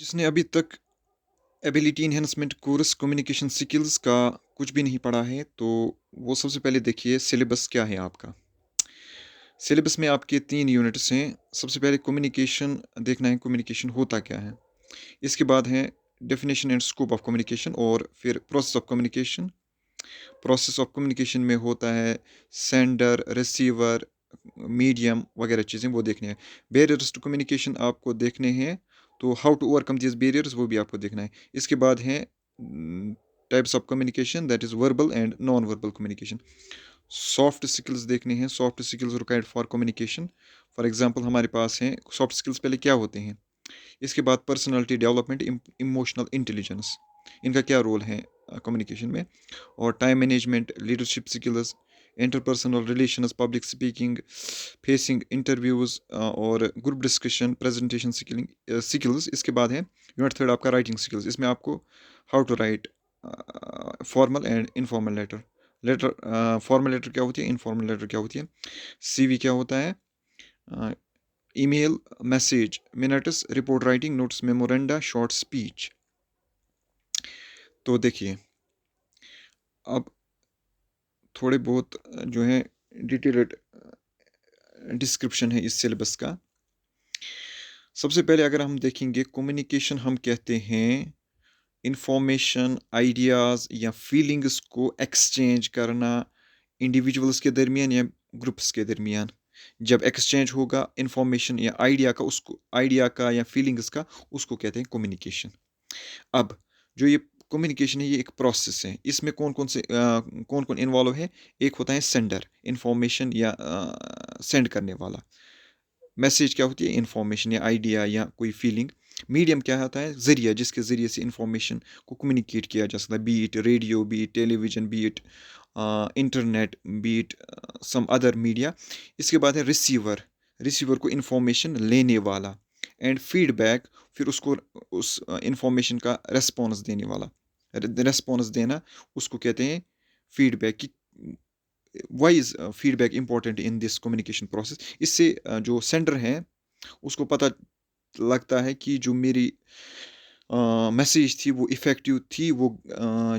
जिसने अभी तक ability enhancement course communication skills का कुछ भी नहीं पढ़ा है, तो वो सबसे पहले देखिए सिलेबस क्या है आपका। सिलेबस में आपके 3 यूनिट्स हैं। सबसे पहले कम्युनिकेशन देखना है, कम्युनिकेशन होता क्या है। इसके बाद है definition and scope of communication और फिर process of communication. Process of communication में होता है सेंडर, रिसीवर, मीडियम वगैरह चीज़ें वो देखनी है। बैरियर्स टू कम्युनिकेशन आपको देखने हैं, तो how to overcome this barriers वो भी आपको देखना है। इसके बाद है types of communication, that is verbal and non verbal communication. Soft skills देखने हैं, soft skills required for communication. For example हमारे पास हैं सॉफ्ट स्किल्स, पहले क्या होते हैं। इसके बाद पर्सनालिटी डेवलपमेंट, इमोशनल इंटेलिजेंस, इनका क्या रोल है कम्युनिकेशन में। और time management, leadership skills, interpersonal relations, public speaking, facing interviews और ग्रुप डिस्कशन, प्रेजेंटेशन स्किल्स। इसके बाद है यूनिट थर्ड आपका राइटिंग स्किल्स। इसमें आपको how to write formal and informal letter. Formal letter क्या होती है, इनफॉर्मल लेटर क्या होती है, सीवी क्या होता है, email, message, minutes, report writing, notes, memoranda, short speech. तो देखिए अब थोड़े बहुत जो है डिटेल्ड डिस्क्रिप्शन है इस सिलेबस का। सबसे पहले अगर हम देखेंगे कम्युनिकेशन, हम कहते हैं इंफॉर्मेशन, आइडियाज़ या फीलिंग्स को एक्सचेंज करना इंडिविजुअल्स के दरमियान या ग्रुप्स के दरमियान। जब एक्सचेंज होगा इंफॉर्मेशन या आइडिया का, उसको आइडिया का या फीलिंग्स का, उसको कहते हैं कम्युनिकेशन। अब जो ये कम्युनिकेशन है ये एक प्रोसेस है। इसमें कौन कौन से कौन कौन इन्वॉल्व है। एक होता है सेंडर, इंफॉर्मेशन या सेंड करने वाला। मैसेज क्या होती है, इंफॉर्मेशन या आइडिया या कोई फीलिंग। मीडियम क्या होता है, जरिया, जिसके ज़रिए से इंफॉर्मेशन को कम्युनिकेट किया जा सकता है, be it radio, be it television, be it internet, be it some other media. इसके बाद है रिसीवर, रिसीवर को इंफॉर्मेशन लेने वाला। एंड फीडबैक, फिर उसको उस इंफॉर्मेशन का रेस्पॉन्स देने वाला। रेस्पॉन्स देना उसको कहते हैं फीडबैक की। Why is feedback important in this communication process. इससे जो सेंडर है उसको पता लगता है कि जो मेरी मैसेज थी वो इफ़ेक्टिव थी, वो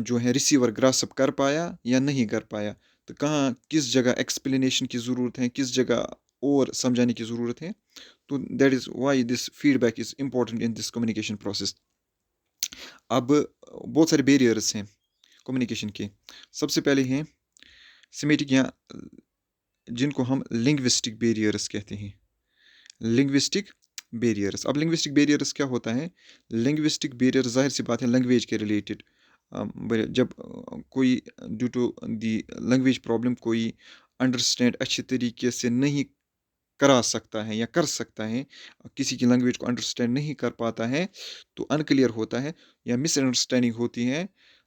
जो है रिसीवर ग्रासप कर पाया या नहीं कर पाया। तो कहाँ किस जगह एक्सप्लेनेशन की ज़रूरत है, किस जगह और समझाने की ज़रूरत है। तो that is why this feedback is important in this communication process. अब बहुत सारे बैरियर्स हैं कम्युनिकेशन के। सबसे पहले हैं सिमेटिक या जिनको हम लिंग्विस्टिक बैरियर्स कहते हैं। लिंग्विस्टिक बैरियर्स, अब लिंग्विस्टिक बैरियर्स क्या होता है। लिंग्विस्टिक बैरियर जाहिर सी बात है लैंग्वेज के रिलेटेड। जब कोई due to the language problem कोई अंडरस्टैंड अच्छे तरीके से नहीं करा सकता है या कर सकता है, किसी की लैंग्वेज को अंडरस्टैंड नहीं कर पाता है, तो अनक्लियर होता है या मिसअंडरस्टैंडिंग होती है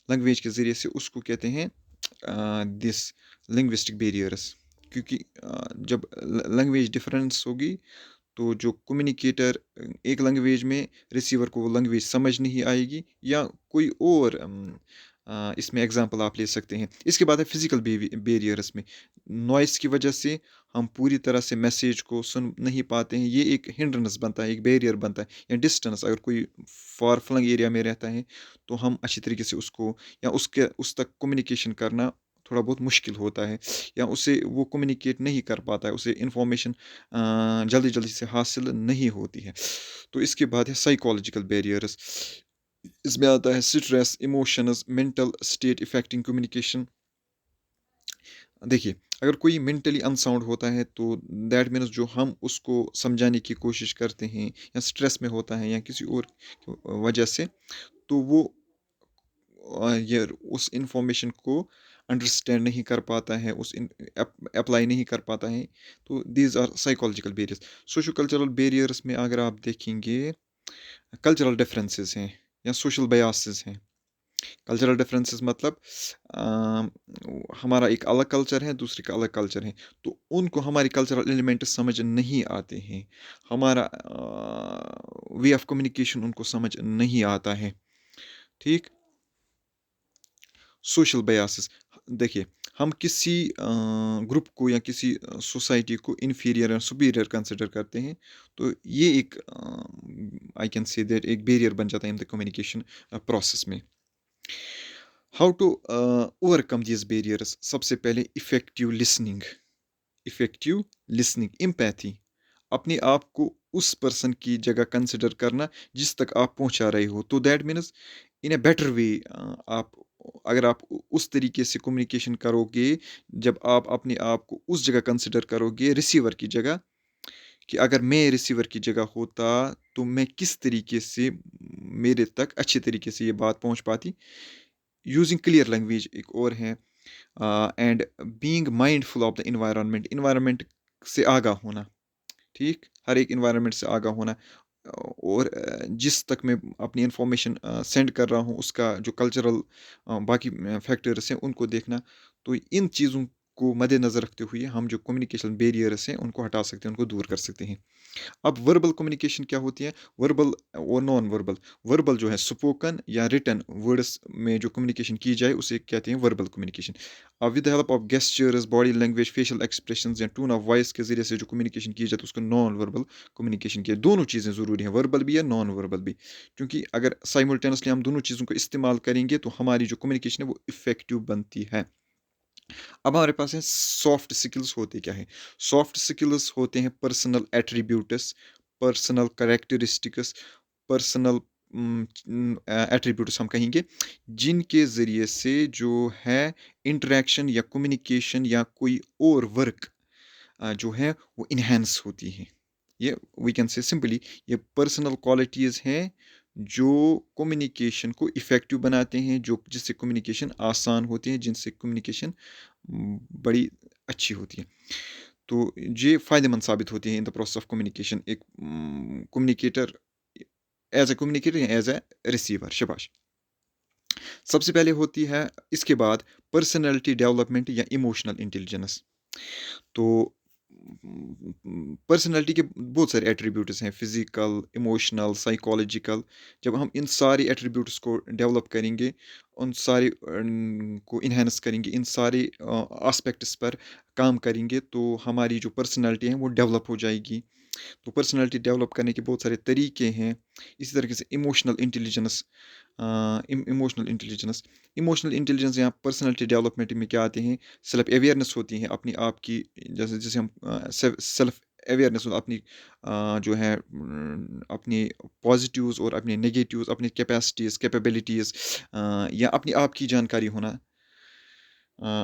लैंग्वेज के ज़रिए से, उसको कहते हैं दिस लिंग्विस्टिक बैरियर्स। क्योंकि जब लैंग्वेज डिफरेंस होगी तो जो कम्युनिकेटर एक लैंग्वेज में, रिसीवर को वो लैंग्वेज समझ नहीं आएगी, या कोई और इसमें एग्जांपल आप ले सकते हैं। इसके बाद है फिजिकल बैरियर्स में नॉइस की वजह से हम पूरी तरह से मैसेज को सुन नहीं पाते हैं, ये एक हिंड्रेंस बनता है, एक बैरियर बनता है। या डिस्टेंस, अगर कोई फार फ्लंग एरिया में रहता है तो हम अच्छी तरीके से उसको या उसके उस तक कम्युनिकेशन करना थोड़ा बहुत मुश्किल होता है, या उसे वो कम्युनिकेट नहीं कर पाता है, उसे इंफॉर्मेशन जल्दी जल्दी से हासिल नहीं होती है। तो इसके बाद है साइकोलॉजिकल बैरियर्स। इसमें आता है stress, emotions, mental state affecting communication. देखिए अगर कोई मेंटली अनसाउंड होता है तो दैट मीन्स जो हम उसको समझाने की कोशिश करते हैं या स्ट्रेस में होता है या किसी और वजह से, तो वो ये उस इंफॉर्मेशन को अंडरस्टैंड नहीं कर पाता है, उस अप्लाई नहीं कर पाता है। तो these are psychological barriers. Socio cultural barriers में अगर आप देखेंगे कल्चरल डिफरेंसेस हैं या सोशल बयासेस हैं। कल्चरल डिफरेंसेस मतलब अम, हमारा एक अलग कल्चर है, दूसरे का अलग कल्चर है, तो उनको हमारी कल्चरल एलिमेंट समझ नहीं आते हैं, हमारा वे ऑफ कम्युनिकेशन उनको समझ नहीं आता है। ठीक। सोशल बयासेस, देखिए हम किसी ग्रुप को या किसी सोसाइटी को इन्फीरियर या सुपीरियर कंसिडर करते हैं, तो ये एक आई कैन से दैट एक बैरियर बन जाता है इन द कम्युनिकेशन प्रोसेस में। How to overcome these barriers? सबसे पहले इफेक्टिव लिसनिंग, एम्पैथी, अपने आप को उस पर्सन की जगह कंसिडर करना जिस तक आप पहुंचा रहे हो। तो that means in a better way, आप अगर आप उस तरीके से कम्युनिकेशन करोगे, जब आप अपने आप को उस जगह कंसिडर करोगे रिसीवर की जगह, कि अगर मैं रिसीवर की जगह होता तो मैं किस तरीके से मेरे तक अच्छे तरीके से ये बात पहुंच पाती। यूजिंग क्लियर लैंग्वेज एक और है, and being mindful of the environment, environment से आगाह होना। ठीक, हर एक इन्वायरमेंट से आगाह होना, और जिस तक मैं अपनी इंफॉर्मेशन सेंड कर रहा हूँ उसका जो कल्चरल बाकी फैक्टर्स हैं उनको देखना। तो इन चीज़ों को मद्देनज़र रखते हुए हम जो कम्युनिकेशन बैरियर्स हैं उनको हटा सकते हैं, उनको दूर कर सकते हैं। अब वर्बल कम्युनिकेशन क्या होती है? वर्बल और नॉन वर्बल। वर्बल जो है स्पोकन या रिटन वर्ड्स में जो कम्युनिकेशन की जाए उसे कहते हैं वर्बल कम्युनिकेशन। अब with the help of gestures, body language, facial expressions या टोन ऑफ वॉइस के जरिए से जो कम्युनिकेशन की जाती है उसको नॉन वर्बल कम्युनिकेशन किया। दोनों चीज़ें ज़रूरी हैं, वर्बल भी या नॉन वर्बल भी, क्योंकि अगर साइमल्टेनियसली हम दोनों चीज़ों को इस्तेमाल करेंगे तो हमारी जो कम्युनिकेशन है वो इफेक्टिव बनती है। अब हमारे पास है सॉफ्ट स्किल्स होते क्या है? सॉफ्ट स्किल्स होते हैं personal attributes, personal characteristics, personal attributes हम कहेंगे, जिनके ज़रिए से जो है इंटरेक्शन या कम्युनिकेशन या कोई और वर्क जो है वो इन्हेंस होती है। ये वी कैन से सिंपली ये पर्सनल क्वालिटीज़ हैं जो कम्युनिकेशन को इफ़ेक्टिव बनाते हैं, जो जिससे कम्युनिकेशन आसान होती है, जिनसे कम्युनिकेशन बड़ी अच्छी होती है। तो ये फ़ायदेमंद साबित होती है in the process of communication, एक कम्युनिकेटर एज़ अ कम्युनिकेटर या एज़ अ रिसीवर। शाबाश। सबसे पहले होती है इसके बाद पर्सनैलिटी डेवलपमेंट या इमोशनल इंटेलिजेंस। तो पर्सनैलिटी के बहुत सारे एट्रीब्यूट्स हैं, फिजिकल, इमोशनल, साइकोलॉजिकल। जब हम इन सारे एट्रीब्यूट्स को डेवलप करेंगे, उन सारे को इन्हेंस करेंगे, इन सारे एस्पेक्ट्स पर काम करेंगे, तो हमारी जो पर्सनैलिटी है वो डेवलप हो जाएगी। तो पर्सनैलिटी डेवलप करने के बहुत सारे तरीके हैं। इसी तरीके से इमोशनल इंटेलिजेंस, इमोशनल इंटेलिजेंस यहाँ पर्सनैलिटी डेवलपमेंट में क्या आते हैं? सेल्फ अवेयरनेस होती है अपनी आप की, जैसे जैसे हम सेल्फ अवेयरनेस अपनी जो है अपनी पॉजिटिव्स और अपने नेगेटिव्स, अपनी कैपेसिटीज़ कैपेबिलिटीज़ या अपनी आप की जानकारी होना,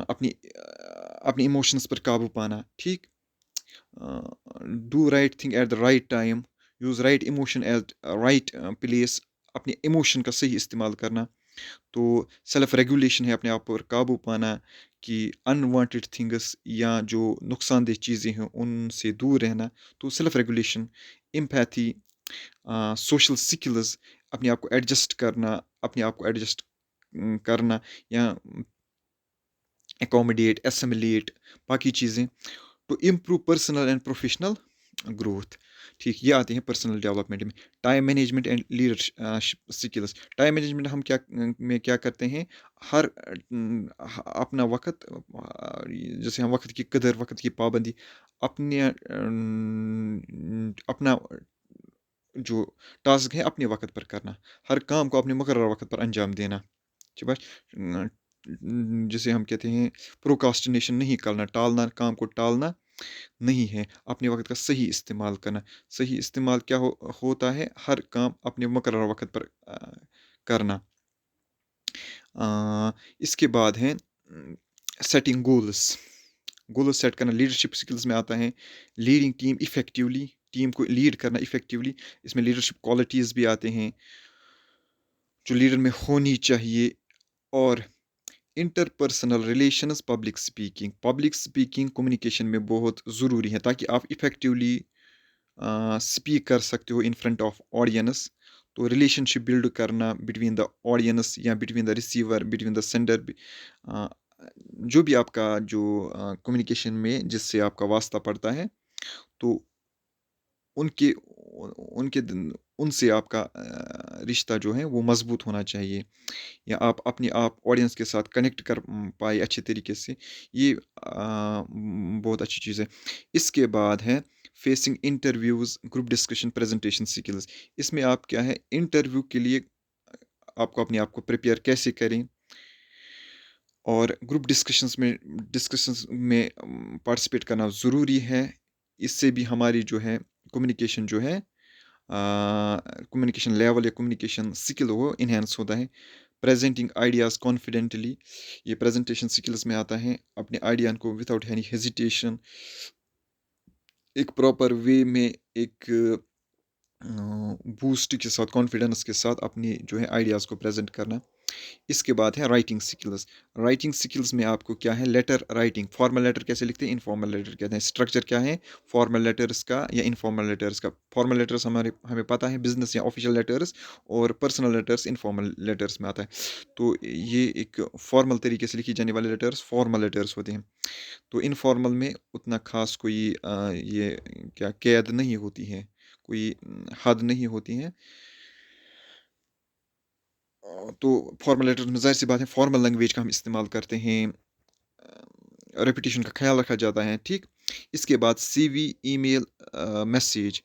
अपनी इमोशंस पर काबू पाना। ठीक, do right thing at the right time, use right emotion at right place, अपने इमोशन का सही इस्तेमाल करना। तो सेल्फ रेगुलेशन है अपने आप पर काबू पाना, कि अनवांटेड थिंग्स या जो नुकसानदेह चीज़ें हैं उनसे दूर रहना। तो self regulation, empathy, social skills, अपने आप को एडजस्ट करना, अपने आप को एडजस्ट करना या एकोमोडेट, एसिमिलेट, बाकी चीज़ें। To improve personal and professional growth. ठीक, ये आते हैं पर्सनल डेवलपमेंट में। Time management and leadership skills. Time management हम क्या में क्या करते हैं? हर अपना वक्त, जैसे हम वक्त की कदर, वक्त की पाबंदी, अपने अपना जो टास्क है अपने वक्त पर करना, हर काम को अपने मुकर्रर वक्त पर अंजाम देना। शाबाश। जिसे हम कहते हैं प्रोकास्टिनेशन नहीं करना, टालना, काम को टालना नहीं है, अपने वक्त का सही इस्तेमाल करना। सही इस्तेमाल क्या होता है? हर काम अपने मुकर्रर वक्त पर करना। इसके बाद है सेटिंग गोल्स। गोल्स सेट करना लीडरशिप स्किल्स में आता है। लीडिंग टीम इफेक्टिवली, टीम को लीड करना इफेक्टिवली, इसमें लीडरशिप क्वालिटीज़ भी आते हैं जो लीडर में होनी चाहिए। और interpersonal relations, public speaking communication में बहुत ज़रूरी है, ताकि आप इफ़ेक्टिवली स्पीक कर सकते हो इन फ्रंट ऑफ ऑडियंस। तो रिलेशनशिप बिल्ड करना बिटवीन द ऑडियंस या between the receiver, between the sender, जो भी आपका जो कम्युनिकेशन में जिससे आपका वास्ता पड़ता है, तो उनके उनके उनसे आपका रिश्ता जो है वो मज़बूत होना चाहिए, या आप ऑडियंस के साथ कनेक्ट कर पाए अच्छे तरीके से। ये बहुत अच्छी चीज़ है। इसके बाद है facing interviews, group discussion, presentation skills. इसमें आप क्या है, इंटरव्यू के लिए आपको अपने आप को प्रिपेयर कैसे करें, और ग्रुप डिस्कशंस में पार्टिसिपेट करना ज़रूरी है। इससे भी हमारी जो है कम्युनिकेशन जो है, कम्युनिकेशन लेवल या कम्युनिकेशन स्किल वो इन्हेंस होता है। प्रेजेंटिंग आइडियाज़ कॉन्फिडेंटली, ये प्रेजेंटेशन स्किल्स में आता है। अपने आइडिया को विदाउट एनी हेजिटेशन एक प्रॉपर वे में, एक बूस्ट के साथ, कॉन्फिडेंस के साथ अपनी जो है आइडियाज़ को प्रेजेंट करना। इसके बाद है राइटिंग स्किल्स। राइटिंग स्किल्स में आपको क्या है, लेटर राइटिंग। फॉर्मल लेटर कैसे लिखते हैं, इनफॉर्मल लेटर कहते हैं। स्ट्रक्चर क्या है फॉर्मल लेटर्स का या इनफॉर्मल लेटर्स का। फॉर्मल लेटर्स हमें पता है बिजनेस या ऑफिशियल लेटर्स, और पर्सनल लेटर्स इनफॉर्मल लेटर्स में आता है। तो ये एक फॉर्मल तरीके से लिखी जाने वाले लेटर्स फॉर्मल लेटर्स होते हैं। तो इनफॉर्मल में उतना खास कोई ये क्या कैद नहीं होती है, कोई हद नहीं होती है। तो फॉर्मल लेटर्स में ज़ाहिर सी बात है फॉर्मल लैंग्वेज का हम इस्तेमाल करते हैं, रेपुटेशन का ख्याल रखा जाता है, ठीक। इसके बाद सीवी, ईमेल, मैसेज,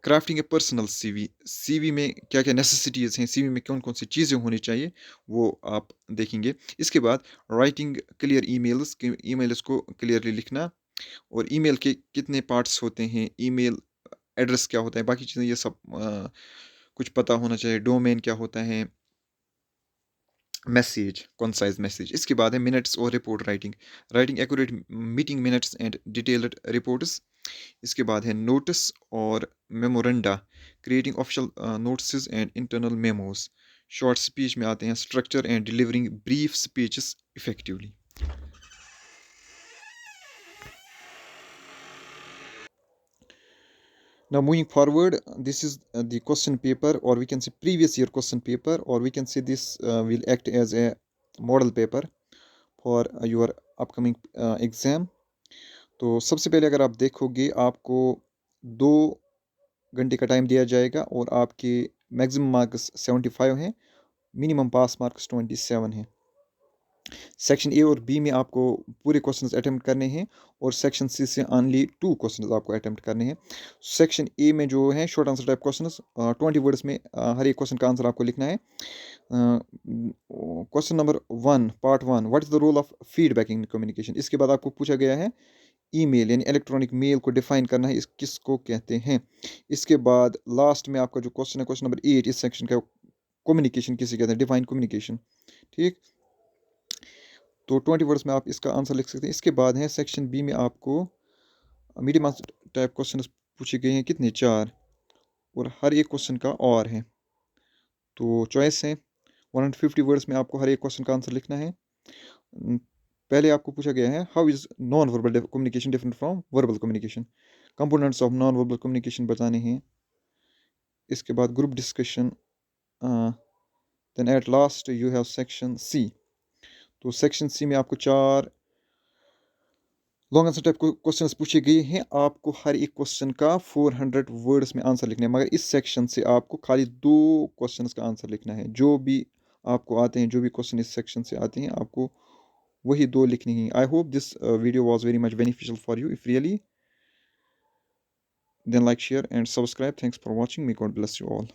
क्राफ्टिंग ए पर्सनल सीवी। सीवी में क्या क्या नेसेसिटीज़ हैं, सीवी में कौन कौन सी चीज़ें होनी चाहिए, वो आप देखेंगे। इसके बाद राइटिंग क्लियर ईमेल्स, ईमेल्स को क्लियरली लिखना, और ईमेल के कितने पार्ट्स होते हैं, ईमेल एड्रेस क्या होता है, बाकी चीज़ें ये सब कुछ पता होना चाहिए। डोमेन क्या होता है, मैसेज, कॉन्साइज मैसेज। इसके बाद है मिनट्स और report writing. Writing accurate meeting minutes and detailed reports. इसके बाद है नोटिस और memoranda, creating official notice and internal memos. Short speech में आते हैं structure and delivering brief speeches effectively. Now moving forward, this is the question paper, or we can say previous year question paper, or we can say this will act as a model paper for your upcoming exam. तो सबसे पहले अगर आप देखोगे, आपको 2 घंटे का time दिया जाएगा, और आपके मैक्सिमम मार्क्स 75 हैं, मिनिमम पास मार्क्स 27 हैं। सेक्शन ए और बी में आपको पूरे क्वेश्चंस अटेम्प्ट करने हैं, और सेक्शन सी से ओनली 2 क्वेश्चंस आपको अटेम्प्ट करने हैं। सेक्शन ए में जो है short answer type questions, 20 words में हर एक क्वेश्चन का आंसर आपको लिखना है। Question number 1 part 1, what is the role of feedback in communication. इसके बाद आपको पूछा गया है ईमेल यानी इलेक्ट्रॉनिक मेल को डिफाइन करना है, इस किसको कहते हैं। इसके बाद लास्ट में आपका जो क्वेश्चन है, क्वेश्चन नंबर 8 इस सेक्शन का, कम्युनिकेशन किसे कहते हैं, डिफाइन कम्युनिकेशन, ठीक। तो 20 वर्ड्स में आप इसका आंसर लिख सकते हैं। इसके बाद है सेक्शन बी में आपको मीडियम आंसर टाइप क्वेश्चन पूछे गए हैं, कितने, 4, और हर एक क्वेश्चन का और है। तो चॉइस है 150 वर्ड्स में आपको हर एक क्वेश्चन का आंसर लिखना है। पहले आपको पूछा गया है how is non verbal communication different from verbal communication. Components of non verbal communication बताने हैं। इसके बाद group discussion, then at last you have section C. तो सेक्शन सी में आपको 4 लॉन्ग आंसर टाइप क्वेश्चंस पूछे गए हैं। आपको हर एक क्वेश्चन का 400 वर्ड्स में आंसर लिखना है, मगर इस सेक्शन से आपको खाली 2 क्वेश्चंस का आंसर लिखना है। जो भी आपको आते हैं, जो भी क्वेश्चन इस सेक्शन से आते हैं, आपको वही 2 लिखने हैं। I hope this video was very much beneficial for you. If really, then like, share and subscribe. Thanks for watching. May God bless you all.